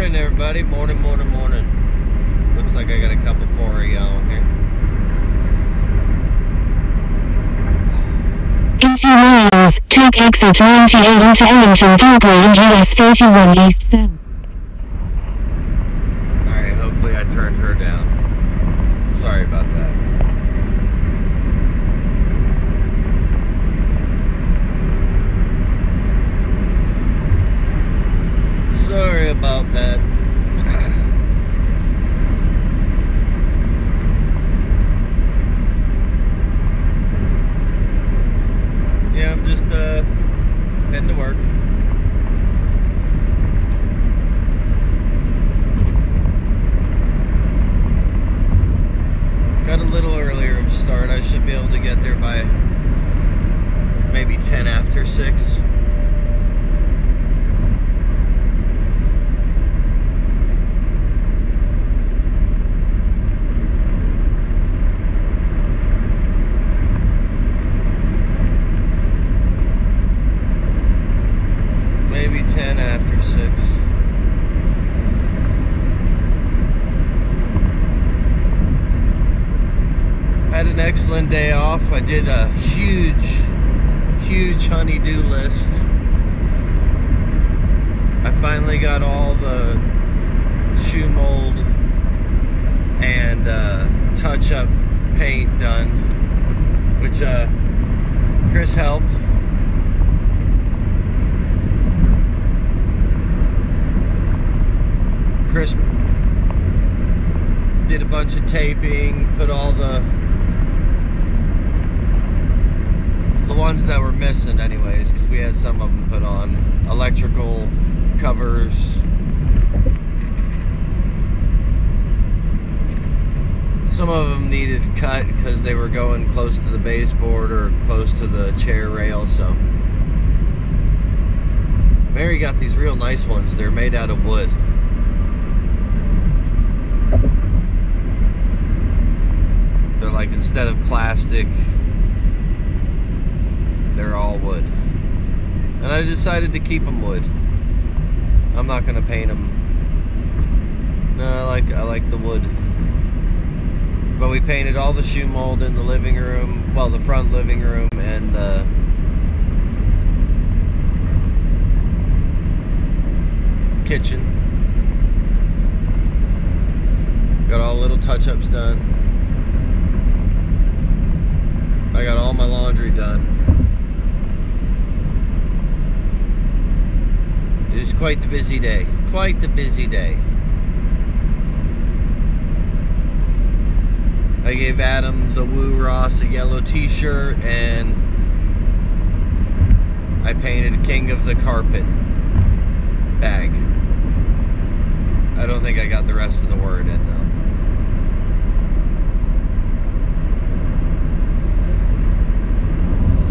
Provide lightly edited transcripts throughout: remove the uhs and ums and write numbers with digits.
Morning, everybody. Morning, morning, morning. Looks like I got a couple for y'all here. In 2 miles, take exit 98 into Ellington Parkway and US 31 East South. Alright, hopefully I turned her down. Sorry about that. Sorry about that. Yeah, I'm just heading to work. Got a little earlier of a start. I should be able to get there by maybe 10 after 6. Maybe 10 after 6. Had an excellent day off. I did a huge honey-do list. I finally got all the shoe mold and touch-up paint done, which Chris helped. Chris did a bunch of taping, put all the ones that were missing anyways, because we had some of them put on. Electrical covers. Some of them needed cut because they were going close to the baseboard or close to the chair rail, so Mary got these real nice ones. They're made out of wood. They're like, instead of plastic, they're all wood. And I decided to keep them wood. I'm not gonna paint them. No, I like the wood. But we painted all the shoe mold in the living room, well, the front living room and the kitchen. Got all the little touch-ups done. I got all my laundry done. It was quite the busy day. Quite the busy day. I gave Adam the Woo Ross a yellow t-shirt, and I painted King of the Carpet bag. I don't think I got the rest of the word in though.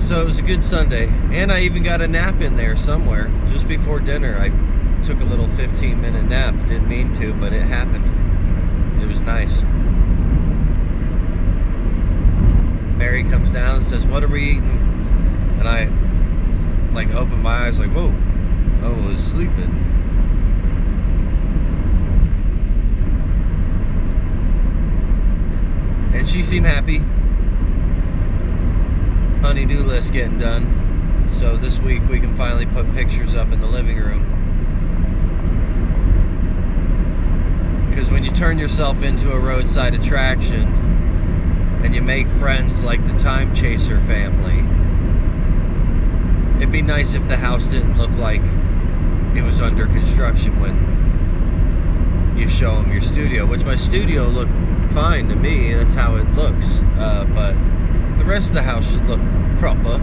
So it was a good Sunday, and I even got a nap in there somewhere. Just before dinner, I took a little 15-minute nap. Didn't mean to, but it happened. It was nice. Mary comes down and says, "What are we eating?" And I, like, opened my eyes like, whoa, I was sleeping. And she seemed happy. Honey-do list getting done, so this week we can finally put pictures up in the living room. Because when you turn yourself into a roadside attraction and you make friends like the Time Chaser family, it'd be nice if the house didn't look like it was under construction when you show them your studio, which my studio looked fine to me. That's how it looks, but the rest of the house should look proper.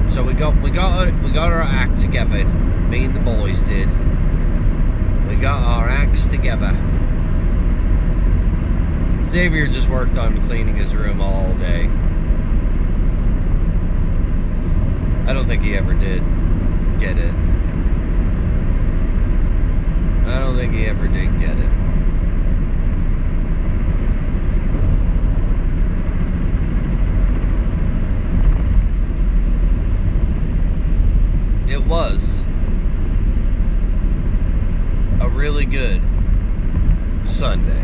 So we got our act together. Me and the boys did. We got our acts together. Xavier just worked on cleaning his room all day. I don't think he ever did get it. I don't think he ever did get it. It was a really good Sunday.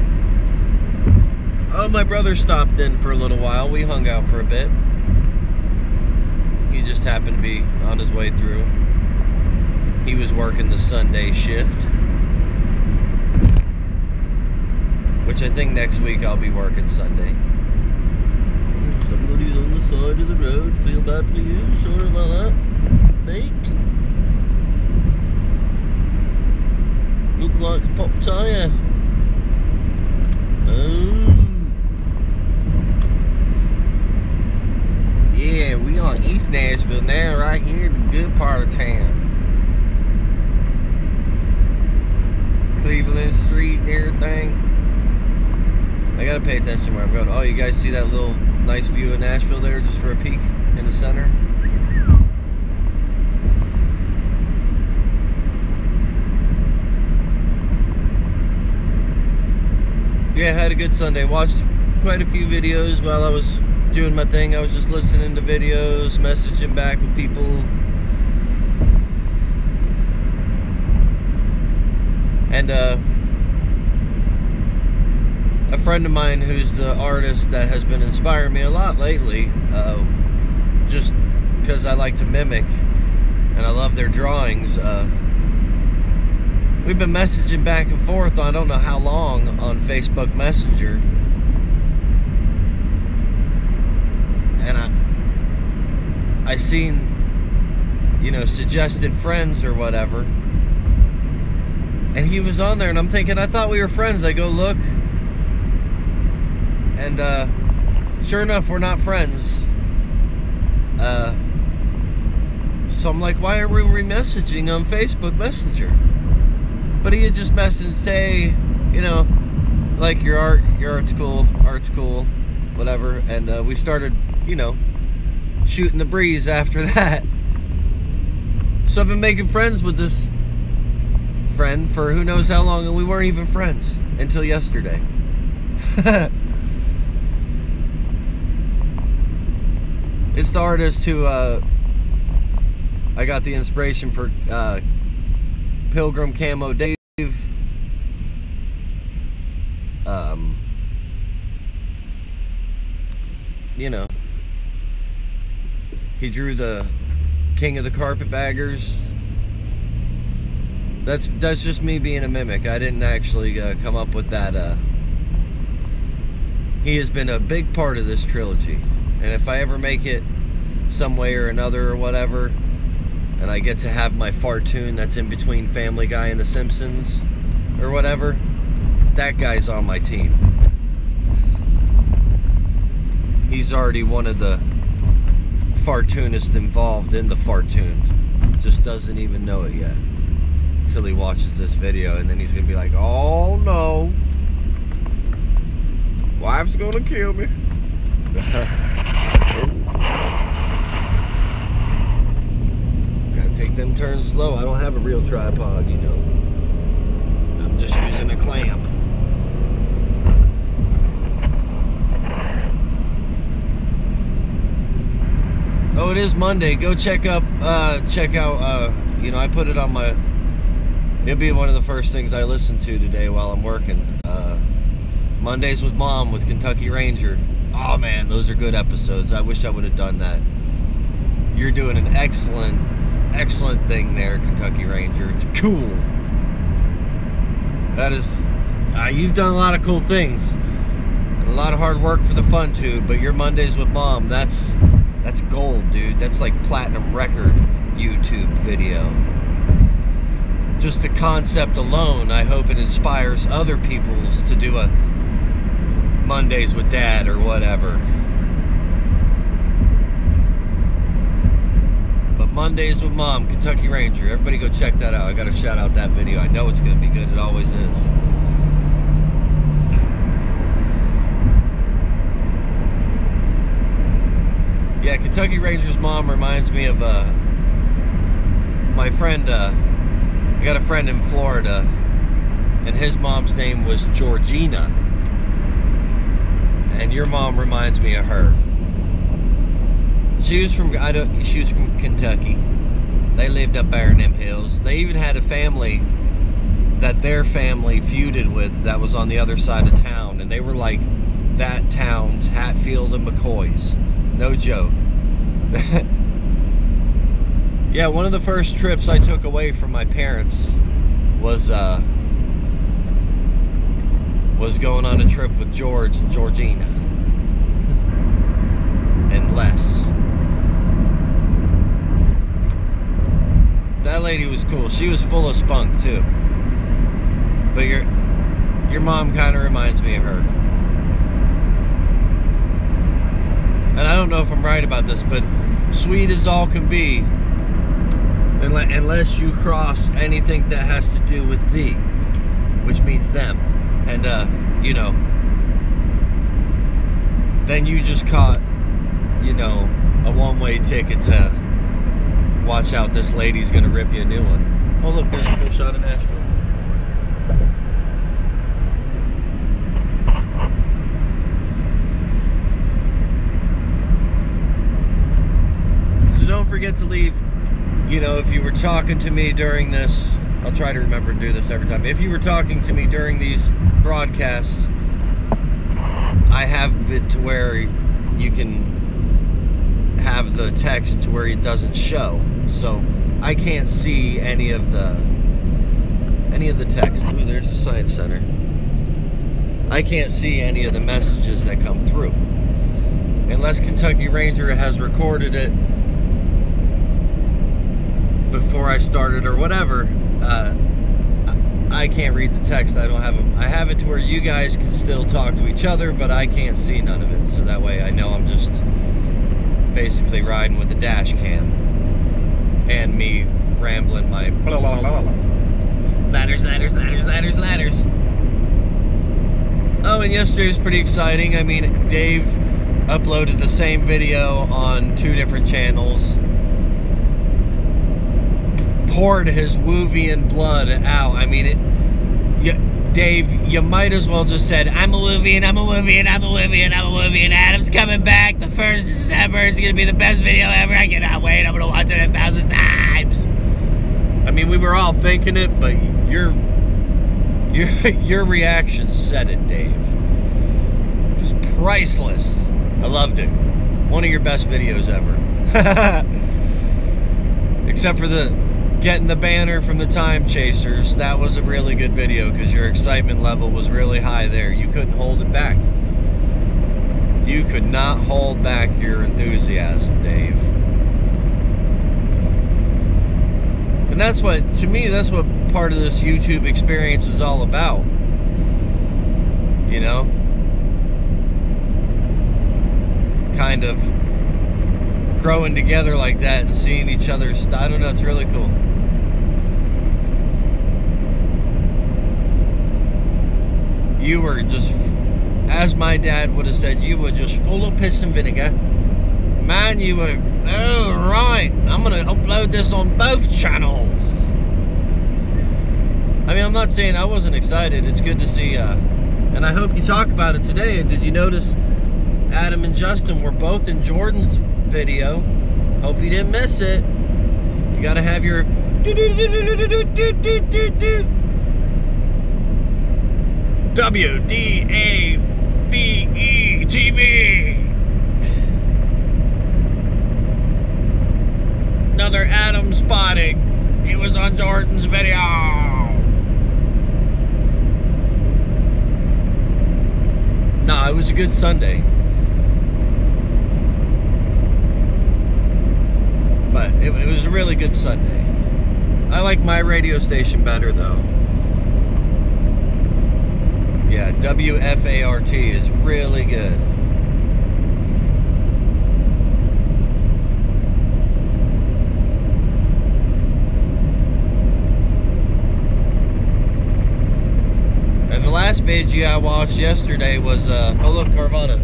Oh, my brother stopped in for a little while. We hung out for a bit. He just happened to be on his way through. He was working the Sunday shift, which I think next week I'll be working Sunday. Somebody's on the side of the road. Feel bad for you. Sorry about that, mate. Look like a pop tire. Oh. Yeah, we on East Nashville now, right here in the good part of town. Cleveland Street and everything. I gotta pay attention where I'm going. Oh, you guys see that little nice view of Nashville there, just for a peek in the center? Yeah, I had a good Sunday. Watched quite a few videos while I was doing my thing. I was just listening to videos, messaging back with people. And a friend of mine who's the artist that has been inspiring me a lot lately, just because I like to mimic and I love their drawings. We've been messaging back and forth, I don't know how long, on Facebook Messenger. And I seen, you know, suggested friends or whatever. And he was on there, and I'm thinking, I thought we were friends. I go look, and sure enough, we're not friends. So I'm like, why are we messaging on Facebook Messenger? But he had just messaged, hey, you know, like your art's cool, whatever. And we started, you know, shooting the breeze after that. So I've been making friends with this friend for who knows how long, and we weren't even friends until yesterday. It's the artist who I got the inspiration for Pilgrim Camo Dave. You know, he drew the King of the Carpetbaggers. That's just me being a mimic. I didn't actually come up with that. He has been a big part of this trilogy, and if I ever make it some way or another or whatever, and I get to have my fartoon that's in between Family Guy and The Simpsons or whatever, that guy's on my team. He's already one of the fartoonists involved in the fartoon. Just doesn't even know it yet until he watches this video, and then he's gonna be like, oh no, wife's gonna kill me. Gotta take them turns slow. I don't have a real tripod, you know. I'm just using a clamp. Oh, it is Monday. Go check out, you know, I put it on my, it'll be one of the first things I listen to today while I'm working. Mondays with Mom with Kentucky Ranger. Oh man, those are good episodes. I wish I would have done that. You're doing an excellent thing there, Kentucky Ranger. It's cool. That is, you've done a lot of cool things. A lot of hard work for the fun too, but your Mondays with Mom, that's gold, dude. That's like platinum record YouTube video. Just the concept alone, I hope it inspires other peoples to do a Mondays with Dad or whatever. But Mondays with Mom, Kentucky Ranger. Everybody go check that out. I gotta shout out that video. I know it's gonna be good. It always is. Yeah, Kentucky Ranger's mom reminds me of my friend. I got a friend in Florida, and his mom's name was Georgina. And your mom reminds me of her. She was from Kentucky. They lived up there in them hills. They even had a family that their family feuded with that was on the other side of town, and they were like that town's Hatfield and McCoys. No joke. Yeah, one of the first trips I took away from my parents was going on a trip with George and Georgina and Les. That lady was cool. She was full of spunk too. But your mom kind of reminds me of her. And I don't know if I'm right about this, but sweet as all can be, unless you cross anything that has to do with thee, which means them. And, you know, then you just caught, you know, a one-way ticket to watch out, this lady's gonna rip you a new one. Oh, look, there's a cool shot of Nashville. So don't forget to leave, you know, if you were talking to me during this, I'll try to remember to do this every time. If you were talking to me during these broadcasts, I have it to where you can have the text to where it doesn't show, so I can't see any of the text. Ooh, there's the Science Center. I can't see any of the messages that come through unless Kentucky Ranger has recorded it before I started or whatever. I can't read the text. I don't have them. I have it to where you guys can still talk to each other, but I can't see none of it. So that way I know I'm just basically riding with the dash cam and me rambling my blah, blah, blah, blah. Ladders. Oh, and yesterday was pretty exciting. I mean, Dave uploaded the same video on 2 different channels. Poured his Woovian blood out. I mean, Dave, you might as well just said, I'm a Woovian. Adam's coming back the 1st of December. It's gonna be the best video ever. I cannot wait. I'm gonna watch it 1,000 times. I mean, we were all thinking it, but your reaction said it, Dave. It was priceless. I loved it. One of your best videos ever. Except for getting the banner from the Time Chasers. That was a really good video because your excitement level was really high there. You couldn't hold it back. You could not hold back your enthusiasm, Dave. And that's what, to me, that's what part of this YouTube experience is all about. You know? Kind of growing together like that and seeing each other's, I don't know, it's really cool. You were just, as my dad would have said, you were just full of piss and vinegar. Man, you were, oh right, I'm gonna upload this on both channels. I mean, I'm not saying I wasn't excited. It's good to see, and I hope you talk about it today. And did you notice Adam and Justin were both in Jordan's video? Hope you didn't miss it. You gotta have your WDAVE TV. Another Adam spotting. He was on Jordan's video. No, it was a good Sunday. But it was a really good Sunday. I like my radio station better though. Yeah, WFART is really good. And the last video I watched yesterday was, oh look, Carvana.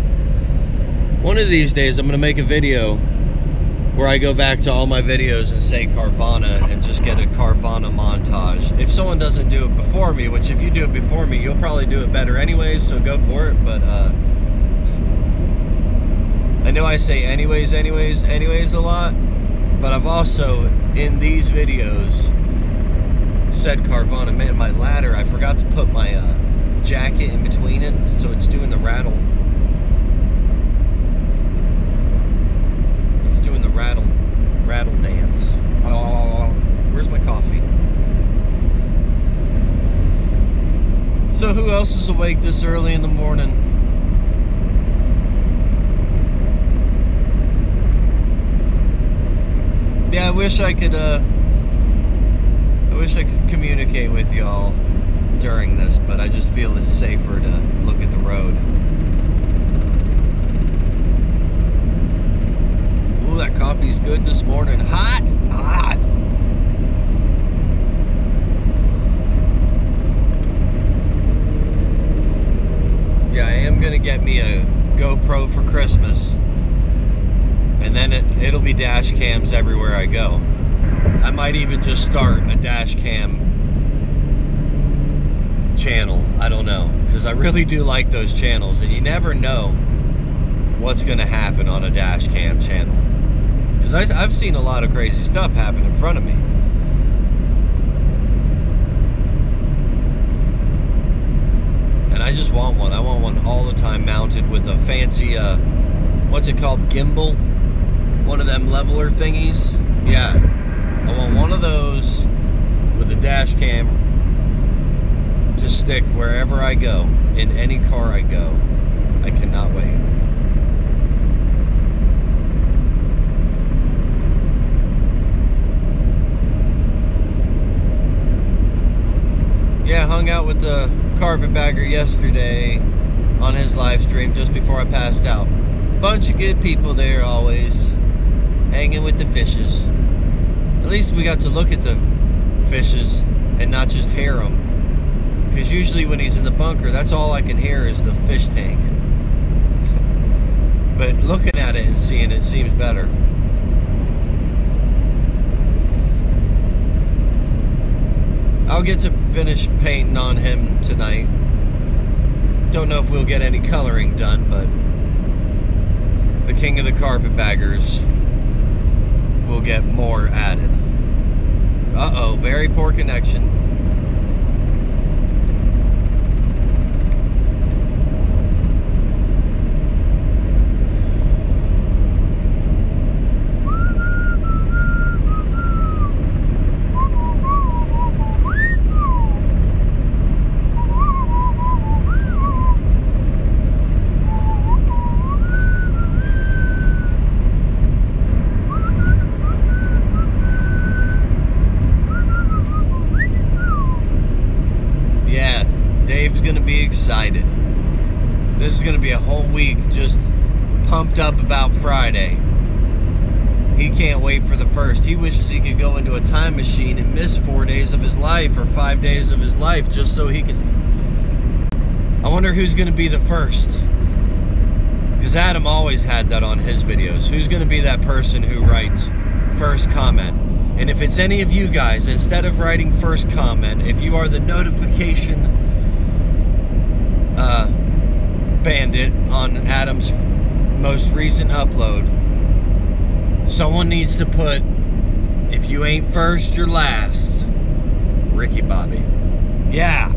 One of these days I'm going to make a video where I go back to all my videos and say Carvana and just get a Carvana montage. If someone doesn't do it before me, which if you do it before me, you'll probably do it better anyways, so go for it. But I know I say anyways a lot, but I've also, in these videos, said Carvana, man, my ladder, I forgot to put my jacket in between it, so it's doing the rattle. It's doing the rattle dance. Oh, where's my coffee? So who else is awake this early in the morning? Yeah, I wish I could communicate with y'all during this, but I just feel it's safer to look at the road. Ooh, that coffee's good this morning. Hot, hot. Yeah, I am gonna get me a GoPro for Christmas, and then it'll be dash cams everywhere I go. I might even just start a dash cam channel. I don't know, because I really do like those channels, and you never know what's gonna happen on a dash cam channel. Because I've seen a lot of crazy stuff happen in front of me. And I just want one. I want one all the time, mounted with a fancy, what's it called, gimbal? One of them leveler thingies. Yeah, I want one of those with a dash cam to stick wherever I go, in any car I go. I cannot wait. Yeah, hung out with the carpetbagger yesterday on his live stream just before I passed out. Bunch of good people there always, hanging with the fishes. At least we got to look at the fishes and not just hear them. Because usually when he's in the bunker, that's all I can hear is the fish tank. But looking at it and seeing it seems better. I'll get to finish painting on him tonight. Don't know if we'll get any coloring done, but the king of the carpetbaggers will get more added. Uh-oh, very poor connection. Excited. This is going to be a whole week just pumped up about Friday. He can't wait for the first. He wishes he could go into a time machine and miss 4 days of his life or 5 days of his life just so he could. I wonder who's going to be the first. Because Adam always had that on his videos. Who's going to be that person who writes first comment? And if it's any of you guys, instead of writing first comment, if you are the notification bandit on Adam's most recent upload, someone needs to put, if you ain't first, you're last. Ricky Bobby. Yeah.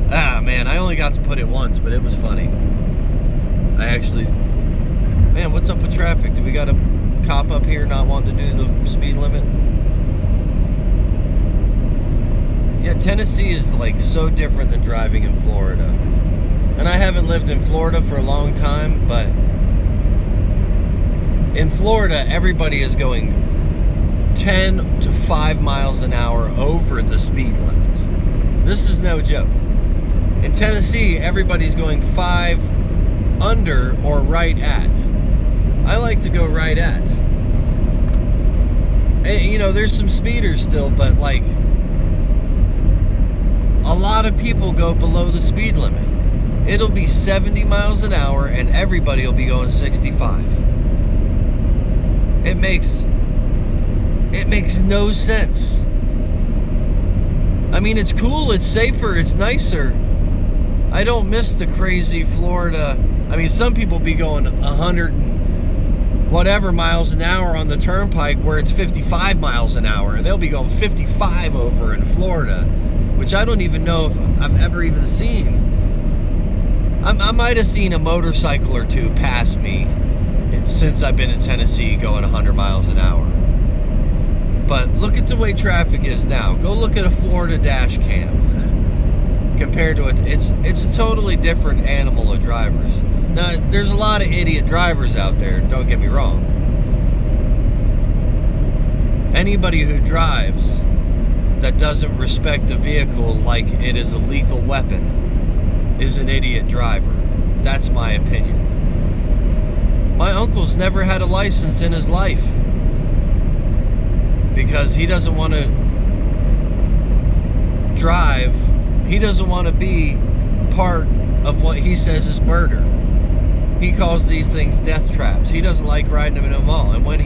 Ah, man, I only got to put it once, but it was funny. I actually, man, what's up with traffic? Do we got a cop up here not wanting to do the speed limit? Yeah, Tennessee is like so different than driving in Florida. And I haven't lived in Florida for a long time, but in Florida, everybody is going 10 to 5 miles an hour over the speed limit. This is no joke. In Tennessee, everybody's going 5 under or right at. I like to go right at. And, you know, there's some speeders still, but like, a lot of people go below the speed limit. It'll be 70 miles an hour and everybody will be going 65. It makes no sense. I mean, it's cool, it's safer, it's nicer. I don't miss the crazy Florida. I mean, some people be going 100 whatever miles an hour on the turnpike where it's 55 miles an hour, and they'll be going 55 over in Florida, which I don't even know if I've ever even seen. I might have seen a motorcycle or two pass me since I've been in Tennessee going 100 miles an hour. But look at the way traffic is now. Go look at a Florida dash cam compared to it. It's a totally different animal of drivers. Now, there's a lot of idiot drivers out there, don't get me wrong. Anybody who drives that doesn't respect the vehicle like it is a lethal weapon is an idiot driver. That's my opinion. My uncle's never had a license in his life because he doesn't want to drive. He doesn't want to be part of what he says is murder. He calls these things death traps. He doesn't like riding them in a mall. And when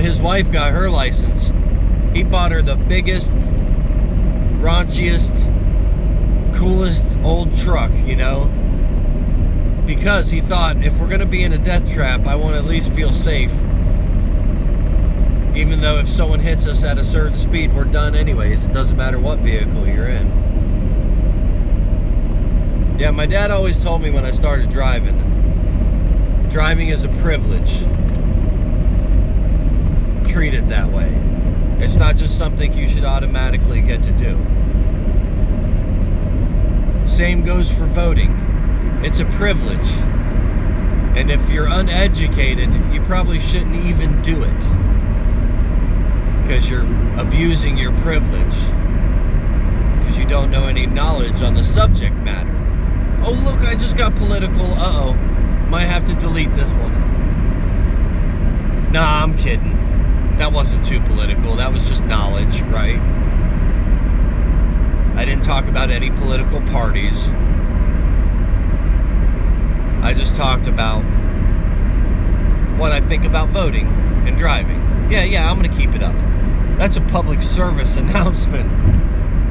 his wife got her license, he bought her the biggest, raunchiest, coolest old truck, you know, because he thought, if we're going to be in a death trap, I want to at least feel safe. Even though if someone hits us at a certain speed, we're done anyways. It doesn't matter what vehicle you're in. Yeah, my dad always told me when I started driving is a privilege. Treat it that way. It's not just something you should automatically get to do. Same goes for voting. It's a privilege. And if you're uneducated, you probably shouldn't even do it, because you're abusing your privilege, because you don't know any knowledge on the subject matter. Oh, look, I just got political. Uh-oh. Might have to delete this one. Nah, I'm kidding. That wasn't too political. That was just knowledge, right? I didn't talk about any political parties. I just talked about what I think about voting and driving. Yeah, I'm going to keep it up. That's a public service announcement.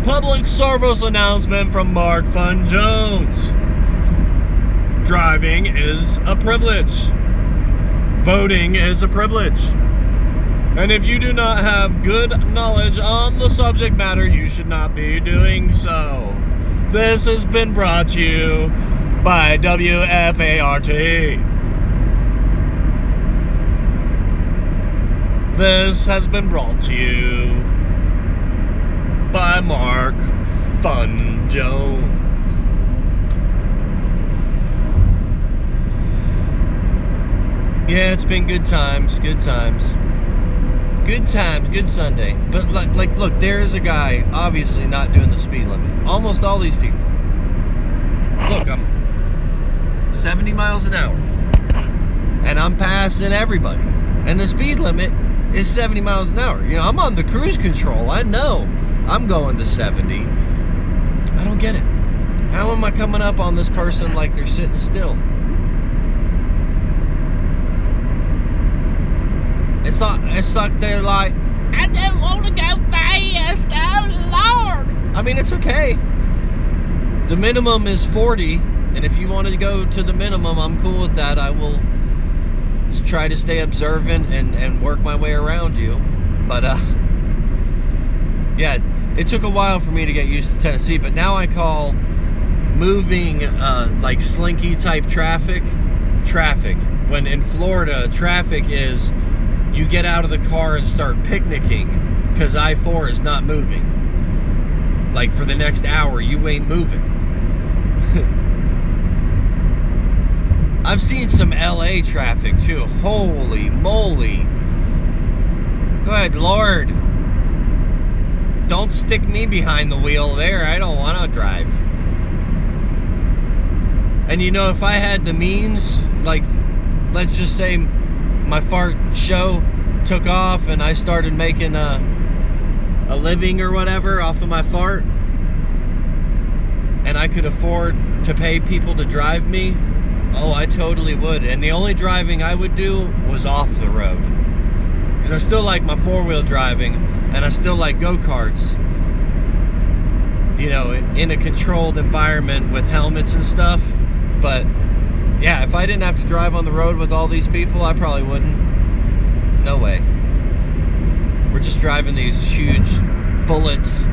Public service announcement from Mark Fun Jones. Driving is a privilege. Voting is a privilege. And if you do not have good knowledge on the subject matter, you should not be doing so. This has been brought to you by WFART. This has been brought to you by Mark Fun Jones. Yeah, it's been good times, good times. Good times, good Sunday. But like, look, there is a guy obviously not doing the speed limit. Almost all these people. Look, I'm 70 miles an hour. And I'm passing everybody. And the speed limit is 70 miles an hour. You know, I'm on the cruise control. I know I'm going to 70. I don't get it. How am I coming up on this person like they're sitting still? It's like they're like, I don't want to go fast, oh Lord. I mean, it's okay. The minimum is 40, and if you want to go to the minimum, I'm cool with that. I will just try to stay observant and work my way around you. But, yeah, it took a while for me to get used to Tennessee, but now I call moving, like slinky type traffic. When in Florida, traffic is you get out of the car and start picnicking because I-4 is not moving. Like for the next hour, you ain't moving. I've seen some LA traffic too. Holy moly. Go ahead, Lord. Don't stick me behind the wheel there. I don't want to drive. And you know, if I had the means, like, let's just say my fart show took off and I started making a living or whatever off of my fart, and I could afford to pay people to drive me, oh, I totally would. And the only driving I would do was off the road, because I still like my four-wheel driving and I still like go-karts, you know, in a controlled environment with helmets and stuff. But Yeah, if I didn't have to drive on the road with all these people, I probably wouldn't. No way. We're just driving these huge bullets.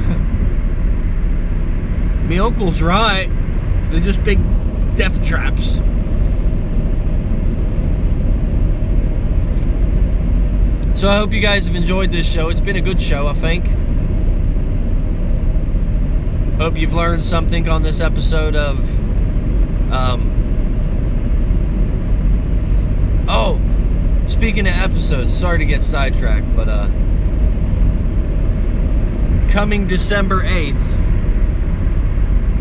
Me uncle's right. They're just big death traps. So I hope you guys have enjoyed this show. It's been a good show, I think. Hope you've learned something on this episode of... Oh! Speaking of episodes, sorry to get sidetracked, but coming December 8th,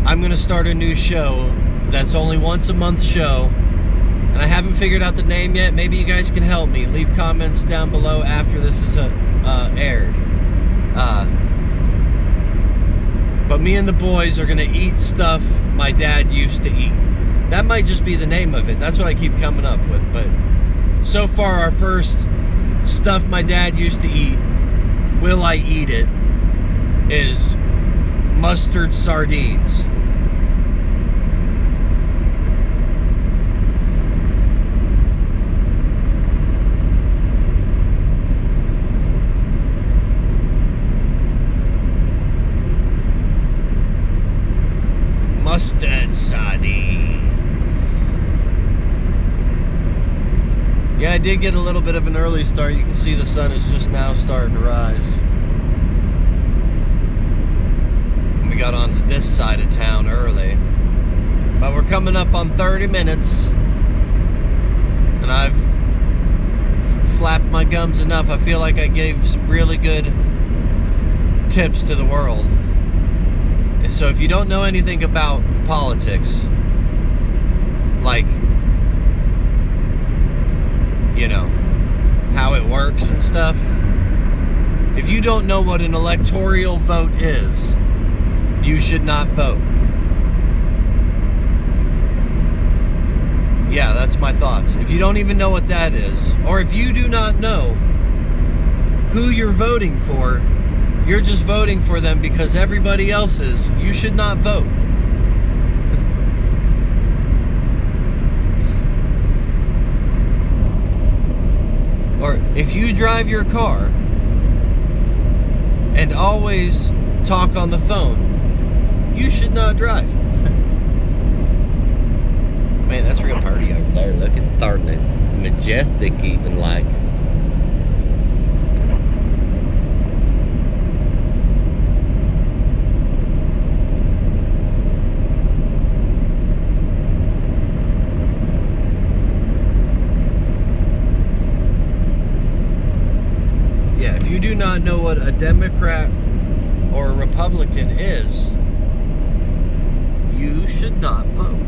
I'm going to start a new show that's only once a month show. And I haven't figured out the name yet. Maybe you guys can help me. Leave comments down below after this is aired. But me and the boys are gonna eat stuff my dad used to eat. That might just be the name of it. That's what I keep coming up with. But so far, our first stuff my dad used to eat, will I eat it, is mustard sardines. Mustard sardines. Yeah, I did get a little bit of an early start. You can see the sun is just now starting to rise. And we got on this side of town early. But we're coming up on 30 minutes. And I've flapped my gums enough. I feel like I gave some really good tips to the world. So if you don't know anything about politics, like, you know, how it works and stuff, if you don't know what an electoral vote is, you should not vote. Yeah, that's my thoughts. If you don't even know what that is, or if you do not know who you're voting for, you're just voting for them because everybody else is. You should not vote. Or if you drive your car and always talk on the phone, you should not drive. Man, that's real party over there. Look at the majestic even like. If you do not know what a Democrat or a Republican is, you should not vote.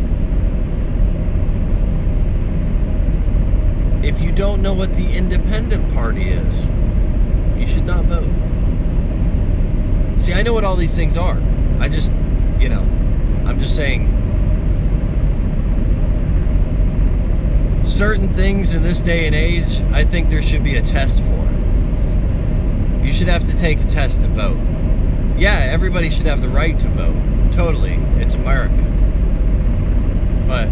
If you don't know what the Independent Party is, you should not vote. See, I know what all these things are. I just, you know, I'm just saying certain things in this day and age, I think there should be a test for. You should have to take a test to vote. Yeah, everybody should have the right to vote. Totally. It's America. But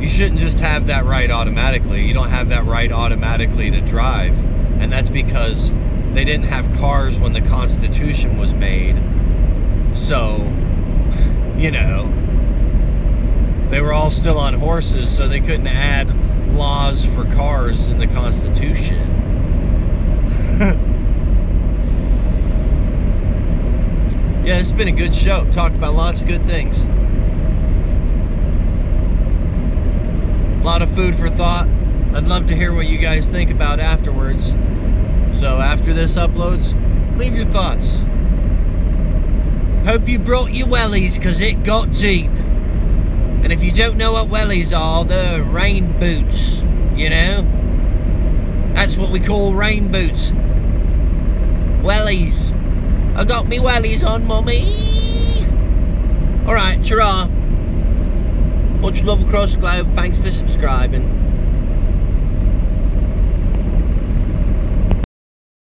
you shouldn't just have that right automatically. You don't have that right automatically to drive. And that's because they didn't have cars when the Constitution was made. So, you know, they were all still on horses, so they couldn't add laws for cars in the Constitution. Yeah, it's been a good show. Talked about lots of good things. A lot of food for thought. I'd love to hear what you guys think about afterwards. So after this uploads, leave your thoughts. Hope you brought your wellies, because it got deep. And if you don't know what wellies are, they're rain boots, you know? That's what we call rain boots. Wellies. I got me wellies on, mummy. Alright, ta-ra. Much love across the globe. Thanks for subscribing.